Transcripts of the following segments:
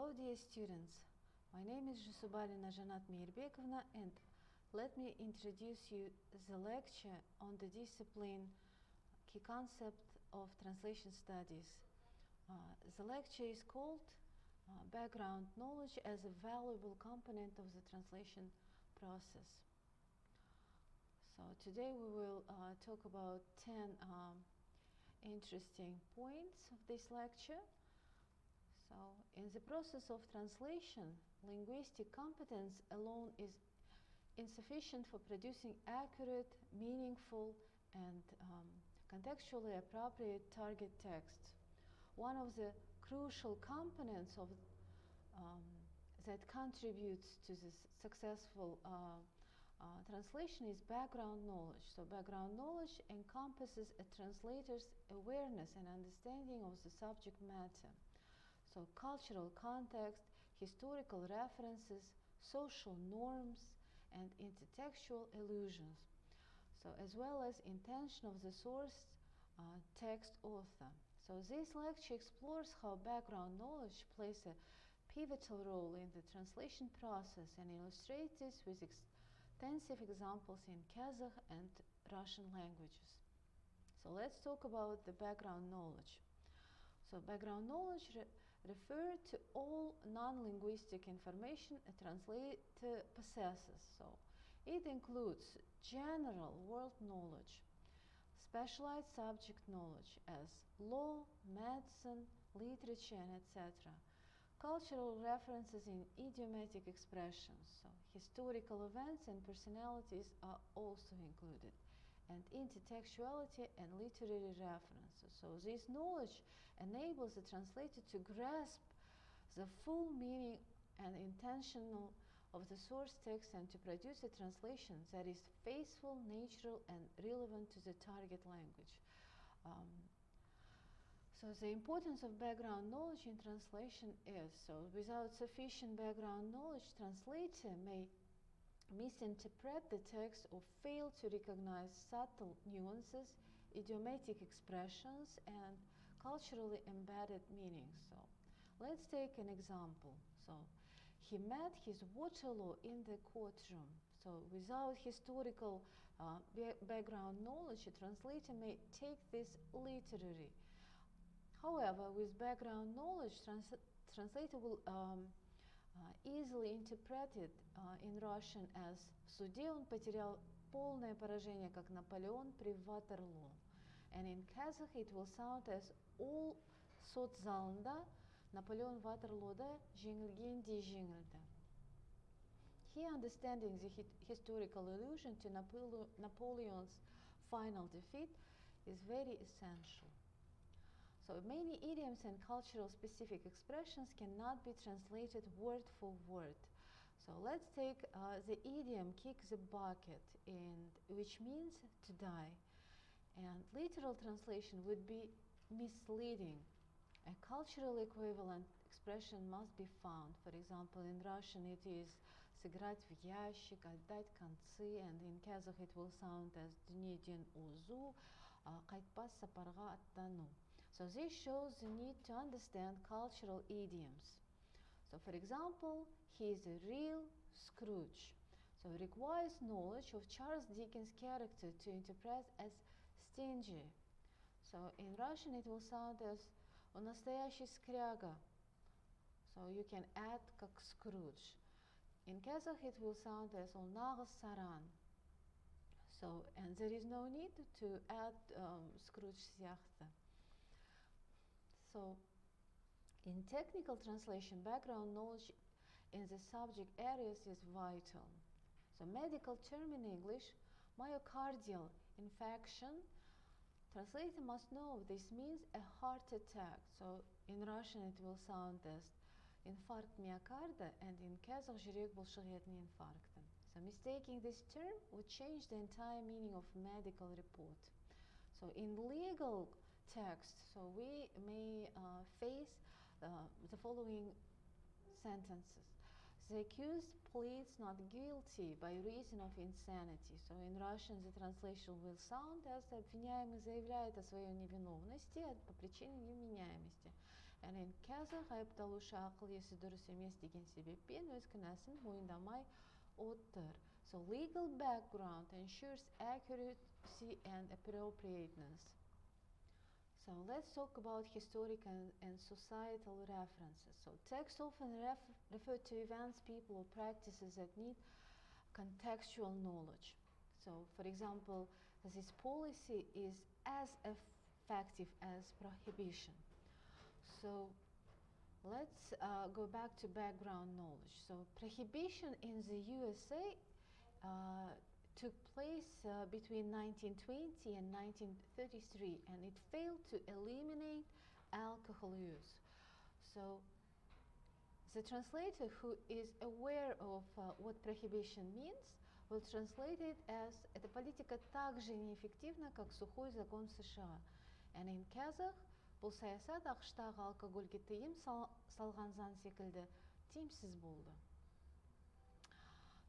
Hello dear students, my name is Zhussubalina and let me introduce you the lecture on the discipline key concept of translation studies. The lecture is called Background Knowledge as a Valuable Component of the Translation Process. So today we will talk about 10 interesting points of this lecture. So, in the process of translation, linguistic competence alone is insufficient for producing accurate, meaningful, and contextually appropriate target text. One of the crucial components of that contributes to the successful translation is background knowledge. So, background knowledge encompasses a translator's awareness and understanding of the subject matter. So, cultural context, historical references, social norms, and intertextual allusions. So, as well as intention of the source text author. So, this lecture explores how background knowledge plays a pivotal role in the translation process and illustrates this with extensive examples in Kazakh and Russian languages. So, let's talk about the background knowledge. So, background knowledge refers to all non-linguistic information a translator possesses. So, it includes general world knowledge, specialized subject knowledge as law, medicine, literature, and etc. Cultural references in idiomatic expressions. So, historical events and personalities are also included, and intertextuality and literary references. So, this knowledge enables the translator to grasp the full meaning and intention of the source text and to produce a translation that is faithful, natural, and relevant to the target language. So, the importance of background knowledge in translation is, so without sufficient background knowledge, translator may misinterpret the text or fail to recognize subtle nuances, idiomatic expressions, and culturally embedded meanings. So, let's take an example. So, he met his Waterloo in the courtroom. So, without historical background knowledge, a translator may take this literally. However, with background knowledge, translator will easily interpreted in Russian as «В суде он потерял полное поражение, как Наполеон при Ватерлоо». And in Kazakh it will sound as «Ол сот залында Наполеон Ватерлоода жеңілгенде жеңілді». Here, understanding the historical allusion to Napoleon's final defeat is very essential. So, many idioms and cultural specific expressions cannot be translated word for word. So, let's take the idiom kick the bucket, which means to die. And literal translation would be misleading. A cultural equivalent expression must be found. For example, in Russian it is сыграть в ящик, отдать концы, and in Kazakh it will sound as дүниеден озу, қайтпас сапарға аттану. So this shows the need to understand cultural idioms. So, for example, he is a real Scrooge. So it requires knowledge of Charles Dickens' character to interpret as stingy. So in Russian it will sound as он настоящий скряга. So you can add как Scrooge. In Kazakh it will sound as он нағыз саран. So, and there is no need to add Scrooge сияқты. So, in technical translation, background knowledge in the subject areas is vital. So, medical term in English, myocardial infarction, translator must know this means a heart attack. So, in Russian it will sound as инфаркт миокарда, and in Kazakh жүрек бұлшықетінің инфаркты. So, mistaking this term would change the entire meaning of medical report. So, in legal text, so we may face the following sentences. The accused pleads not guilty by reason of insanity. So in Russian the translation will sound as обвиняемый заявляет о своей невиновности по причине невменяемости. And in Kazakh айыпталушы ақыл есі дұрыс емес деген себеппен өз кінәсін мойындамай отыр. So legal background ensures accuracy and appropriateness. So let's talk about historical and societal references. So texts often refer to events, people, or practices that need contextual knowledge. So, for example, this policy is as effective as prohibition. So let's go back to background knowledge. So prohibition in the USA took place between 1920 and 1933, and it failed to eliminate alcohol use. So the translator who is aware of what prohibition means will translate it as «эта политика так же неэффективна, как сухой закон США». And in Kazakh, бұл саясат ақштағы алкогольге тыйым салған заң секілді тиімсіз болды.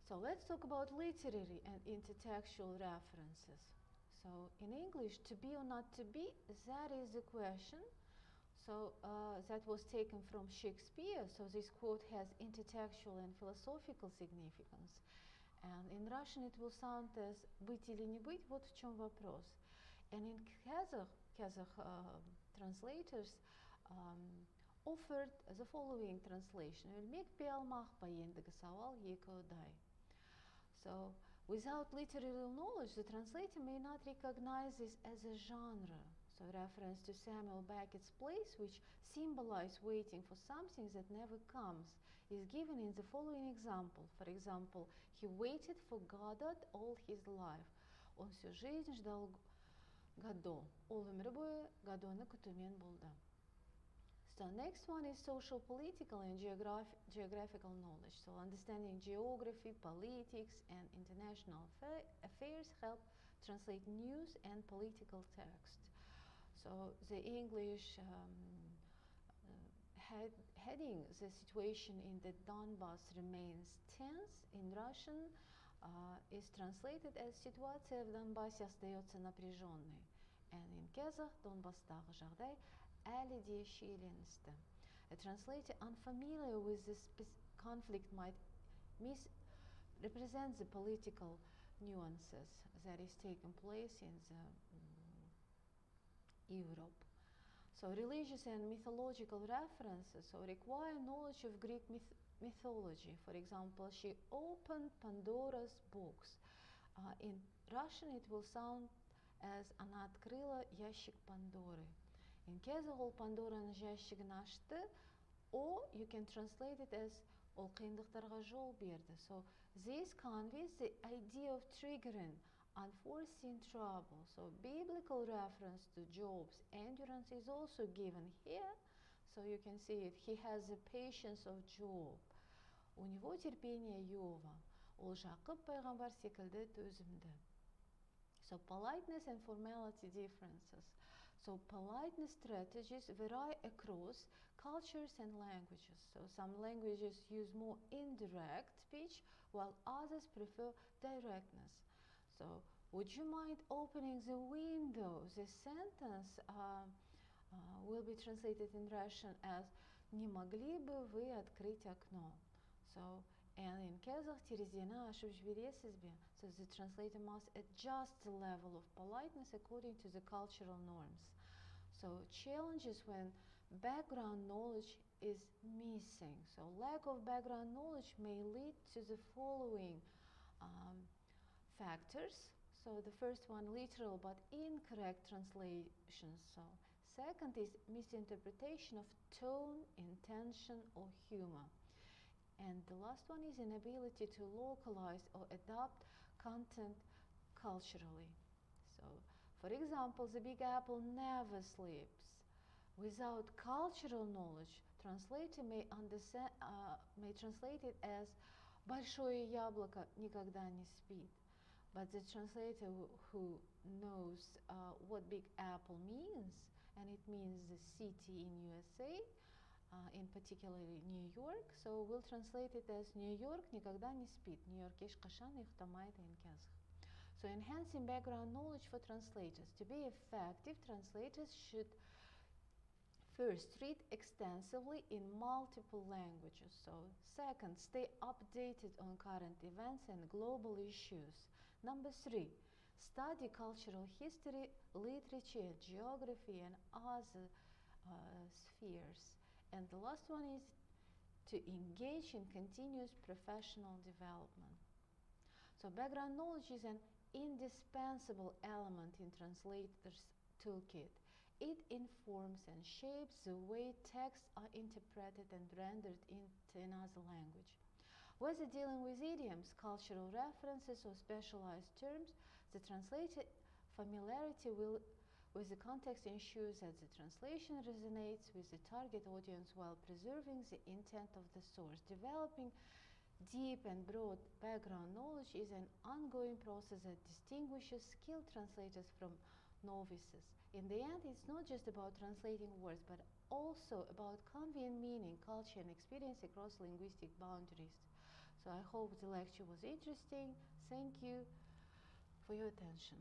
So let's talk about literary and intertextual references. So in English, to be or not to be, that is the question. So that was taken from Shakespeare. So this quote has intertextual and philosophical significance. And in Russian it will sound as быть или не быть, вот в чем вопрос. And in Kazakh translators offered the following translation. Өлмек пе алмақ па ендігі сауал екі ұдай. So without literary knowledge, the translator may not recognize this as a genre. So reference to Samuel Beckett's plays, which symbolize waiting for something that never comes, is given in the following example. For example, he waited for Godot all his life. Он всю жизнь ждал Godot. Ол өмір бойы Godot'ны күтумен болды. So next one is social, political, and geographical knowledge. So understanding geography, politics, and international affairs help translate news and political text. So the English heading, the situation in the Donbass remains tense, in Russian is translated as ситуация в Донбассе остается напряженной. And in Kazakh, Donbass'тағы жағдай әлі де шиеленісті. A translator unfamiliar with this conflict might misrepresent the political nuances that is taking place in the Europe. So religious and mythological references require knowledge of Greek mythology. For example, she opened Pandora's box. In Russian it will sound as она открыла ящик Пандоры. In Kazakh, ол Пандораның ящигін ашты, or you can translate it as ол қиындықтарға жол берді. So this conveys the idea of triggering unforeseen trouble. So biblical reference to Job's endurance is also given here. So you can see it. He has the patience of Job. У него терпение Йова. Ол Жақып пайғамбар секілді төзімді. So politeness and formality differences. So politeness strategies vary across cultures and languages. So some languages use more indirect speech, while others prefer directness. So would you mind opening the window? This sentence will be translated in Russian as не могли бы вы открыть окно? So, and in Kazakh, терезені ашып жібересіз бе? So the translator must adjust the level of politeness according to the cultural norms. So challenges when background knowledge is missing. So lack of background knowledge may lead to the following factors. So the first one, literal but incorrect translations. So second is misinterpretation of tone, intention, or humor. And the last one is inability to localize or adapt content culturally. So, for example, the Big Apple never sleeps. Without cultural knowledge, translator may translate it as большое яблоко никогда не спит. But the translator who knows what Big Apple means, and it means the city in USA, in particularly New York, so we'll translate it as New York никогда не спит. New York ешқашан ұйықтамайды in Kazakh. So enhancing background knowledge for translators. To be effective, translators should First, read extensively in multiple languages. So, second, stay updated on current events and global issues. Number 3, study cultural history, literature, geography, and other spheres. And the last one is to engage in continuous professional development. So, background knowledge is an indispensable element in Translator's Toolkit. It informs and shapes the way texts are interpreted and rendered into another language. Whether dealing with idioms, cultural references, or specialized terms, the translator familiarity with the context ensures that the translation resonates with the target audience while preserving the intent of the source. Developing deep and broad background knowledge is an ongoing process that distinguishes skilled translators from novices. In the end, it's not just about translating words, but also about conveying meaning, culture, and experience across linguistic boundaries. So I hope the lecture was interesting. Thank you for your attention.